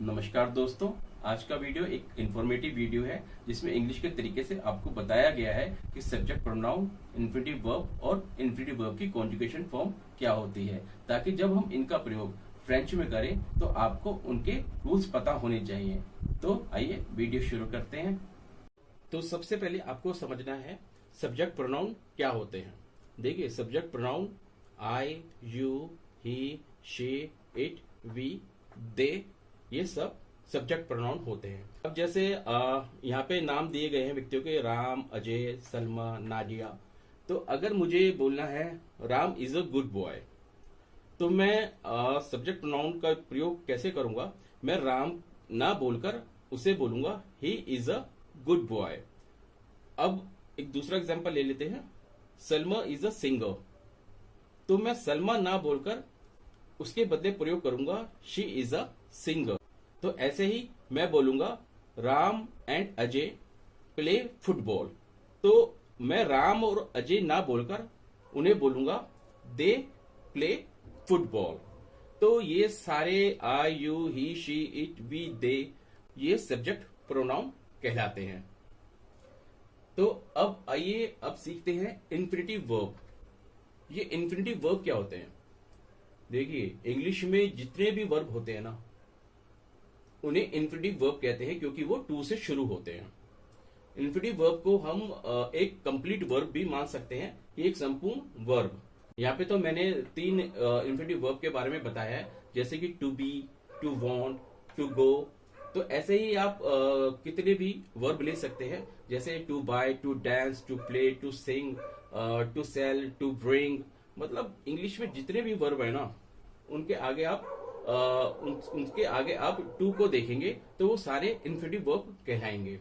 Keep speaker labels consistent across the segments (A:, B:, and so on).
A: नमस्कार दोस्तों, आज का वीडियो एक इंफॉर्मेटिव वीडियो है जिसमें इंग्लिश के तरीके से आपको बताया गया है कि सब्जेक्ट प्रोनाउन, इंफिनिटिव वर्ब और इंफिनिटिव वर्ब की कॉन्जुगेशन फॉर्म क्या होती है, ताकि जब हम इनका प्रयोग फ्रेंच में करें तो आपको उनके रूल्स पता होने चाहिए। तो आइए वीडियो शुरू करते हैं। तो सबसे पहले आपको समझना है सब्जेक्ट प्रोनाउन क्या होते हैं। देखिए, subject pronoun I, you, he, she, it, we, they, ये सब सब्जेक्ट प्रोनाउन होते हैं। अब जैसे यहाँ पे नाम दिए गए हैं व्यक्तियों के, राम, अजय, सलमा, नादिया। तो अगर मुझे बोलना है Ram is a good boy, तो मैं सब्जेक्ट प्रोनाउन का प्रयोग कैसे करूंगा? मैं राम ना बोलकर उसे बोलूंगा he is a good boy. अब एक दूसरा एग्जांपल ले लेते हैं, सलमा इज अ सिंगर। तो मैं सलमा ना बोलकर उसके बदले प्रयोग करूंगा शी इज अ सिंगर। तो ऐसे ही मैं बोलूंगा Ram and Ajay play football. तो मैं राम और अजय ना बोलकर उन्हें बोलूंगा दे प्ले फुटबॉल। तो ये सारे I, you, he, she, it, we, they, ये सब्जेक्ट प्रोनाउन कहलाते हैं। तो अब आइए अब सीखते हैं इन्फिनिटिव वर्ब। ये इन्फिनिटिव वर्ब क्या होते हैं? देखिए, इंग्लिश में जितने भी वर्ब होते हैं ना, उन्हें इन्फिनिटिव वर्ब कहते हैं क्योंकि वो टू से शुरू होते हैं। इन्फिनिटिव वर्ब को हम एक कंप्लीट वर्ब भी मान सकते हैं कि एक संपूर्ण वर्ब। यहाँ पे तो मैंने तीन इन्फिनिटिव वर्ब के बारे में बताया है, जैसे कि to be, to want, to go. तो ऐसे ही आप कितने भी वर्ब ले सकते हैं, जैसे to buy, to dance, to play, to sing, to sell, to bring. मतलब इंग्लिश में जितने भी वर्ब है ना, उनके आगे आप उनके आगे आप टू को देखेंगे तो वो सारे इन्फिनिटिव वर्ब कहलाएंगे।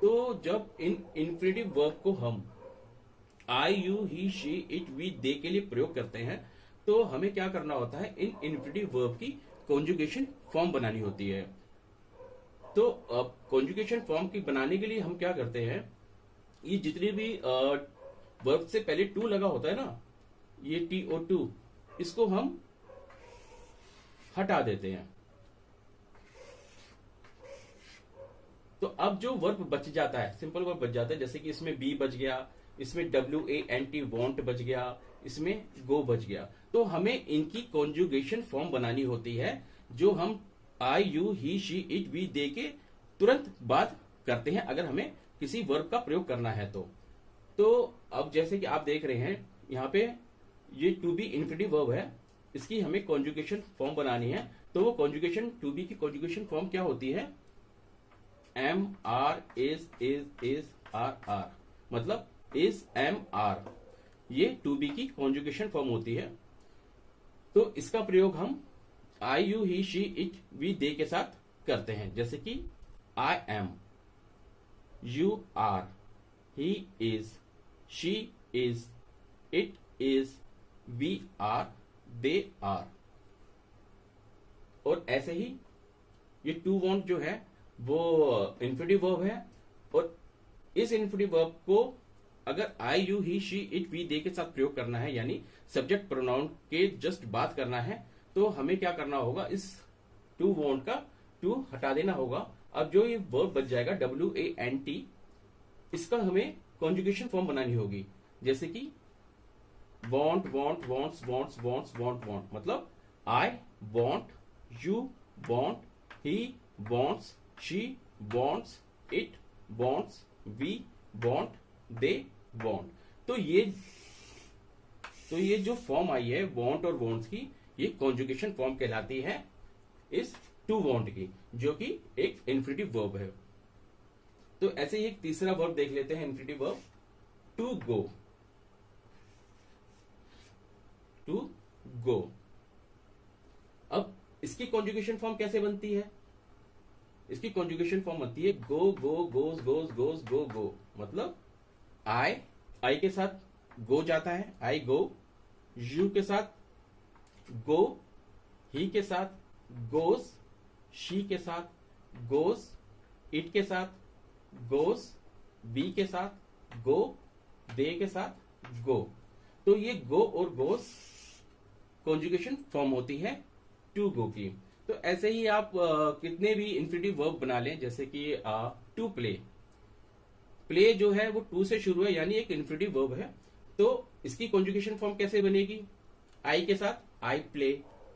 A: तो जब इन इन्फिनिटिव वर्ब को हम I, you, he, she, it, we, they के लिए प्रयोग करते हैं, तो हमें क्या करना होता है? इन इन्फिनिटिव वर्ब की कॉन्जुगेशन फॉर्म बनानी होती है। तो कॉन्जुगेशन फॉर्म की बनाने के लिए हम क्या करते हैं, ये जितने भी वर्ब से पहले टू लगा होता है ना, ये TO2, इसको हम हटा देते हैं। तो अब जो वर्ब बच जाता है, सिंपल वर्ब बच जाता है, जैसे कि इसमें बी बच गया, इसमें WANT वांट बच गया, इसमें गो बच गया। तो हमें इनकी कॉन्जुगेशन फॉर्म बनानी होती है, जो हम I, you, he, she, it, we, they के तुरंत बाद करते हैं अगर हमें किसी वर्ब का प्रयोग करना है तो अब जैसे कि आप देख रहे हैं यहाँ पे ये टू बी इन्फिनिटिव वर्ब है, इसकी हमें कॉन्जुगेशन फॉर्म बनानी है। तो वो कॉन्जुगेशन टू बी की कॉन्जुगेशन फॉर्म क्या होती है? एम, आर, इज, आर, मतलब इज, एम, आर, ये टू बी की कॉन्जुगेशन फॉर्म होती है। तो इसका प्रयोग हम I, you, he, she, it, we, they के साथ करते हैं, जैसे कि I am, you are, he is, she is, it is, we are, they are. और ऐसे ही ये टू वांट जो है वो इन्फिनिटिव वर्ब है, और इस इन्फिनिटिव वर्ब को अगर I, you, he, she, it, we, they के साथ प्रयोग करना है, यानी सब्जेक्ट प्रोनाउन के जस्ट बात करना है, तो हमें क्या करना होगा? इस टू वांट का टू हटा देना होगा। अब जो ये वर्ब बच जाएगा WANT, इसका हमें कॉन्जुगेशन फॉर्म बनानी होगी, जैसे कि want, wants, want, मतलब I want, you want, he wants, she wants, it wants, we want, they want। तो ये जो फॉर्म आई है want और wants की, ये कॉन्जुगेशन फॉर्म कहलाती है इस टू want की, जो कि एक इन्फिनिटिव वर्ब है। तो ऐसे ही एक तीसरा वर्ब देख लेते हैं, infinitive verb to go. To go, अब इसकी कॉन्जुगेशन फॉर्म कैसे बनती है? इसकी कॉन्जुगेशन फॉर्म बनती है गो, गो, गोज, गोज, गोज, गो, गो। मतलब आई के साथ गो जाता है, आई गो, यू के साथ गो, ही के साथ गोज, शी के साथ गोज, इट के साथ गोज, बी के साथ गो, दे के साथ गो। तो ये गो और गोज कॉन्जुगेशन फॉर्म होती है टू गो की। तो ऐसे ही आप कितने भी इन्फिनिटिव वर्ब बना लें, जैसे कि टू प्ले, प्ले जो है वो टू से शुरू है यानी एक इन्फिनिटिव वर्ब है। तो इसकी कॉन्जुगेशन फॉर्म कैसे बनेगी? आई के साथ I play,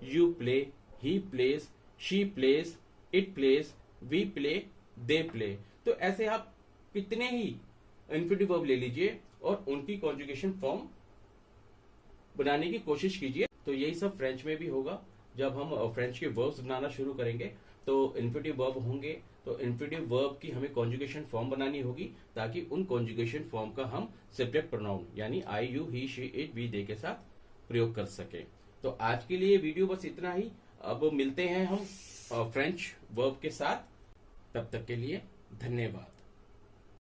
A: you play, he plays, she plays, it plays, we play, they play. तो ऐसे आप कितने ही इन्फिनिटिव वर्ब ले लीजिए और उनकी कॉन्जुगेशन फॉर्म बनाने की कोशिश कीजिए। तो यही सब फ्रेंच में भी होगा। जब हम फ्रेंच के वर्ब्स बनाना शुरू करेंगे तो इन्फिनिटिव वर्ब होंगे, तो इन्फिनिटिव वर्ब की हमें कॉन्जुगेशन फॉर्म बनानी होगी ताकि उन कॉन्जुगेशन फॉर्म का हम सब्जेक्ट प्रोनाउन यानी I, you, he, she, it, we, they के साथ प्रयोग कर सके। तो आज के लिए वीडियो बस इतना ही। अब मिलते हैं हम फ्रेंच वर्ब के साथ। तब तक के लिए धन्यवाद।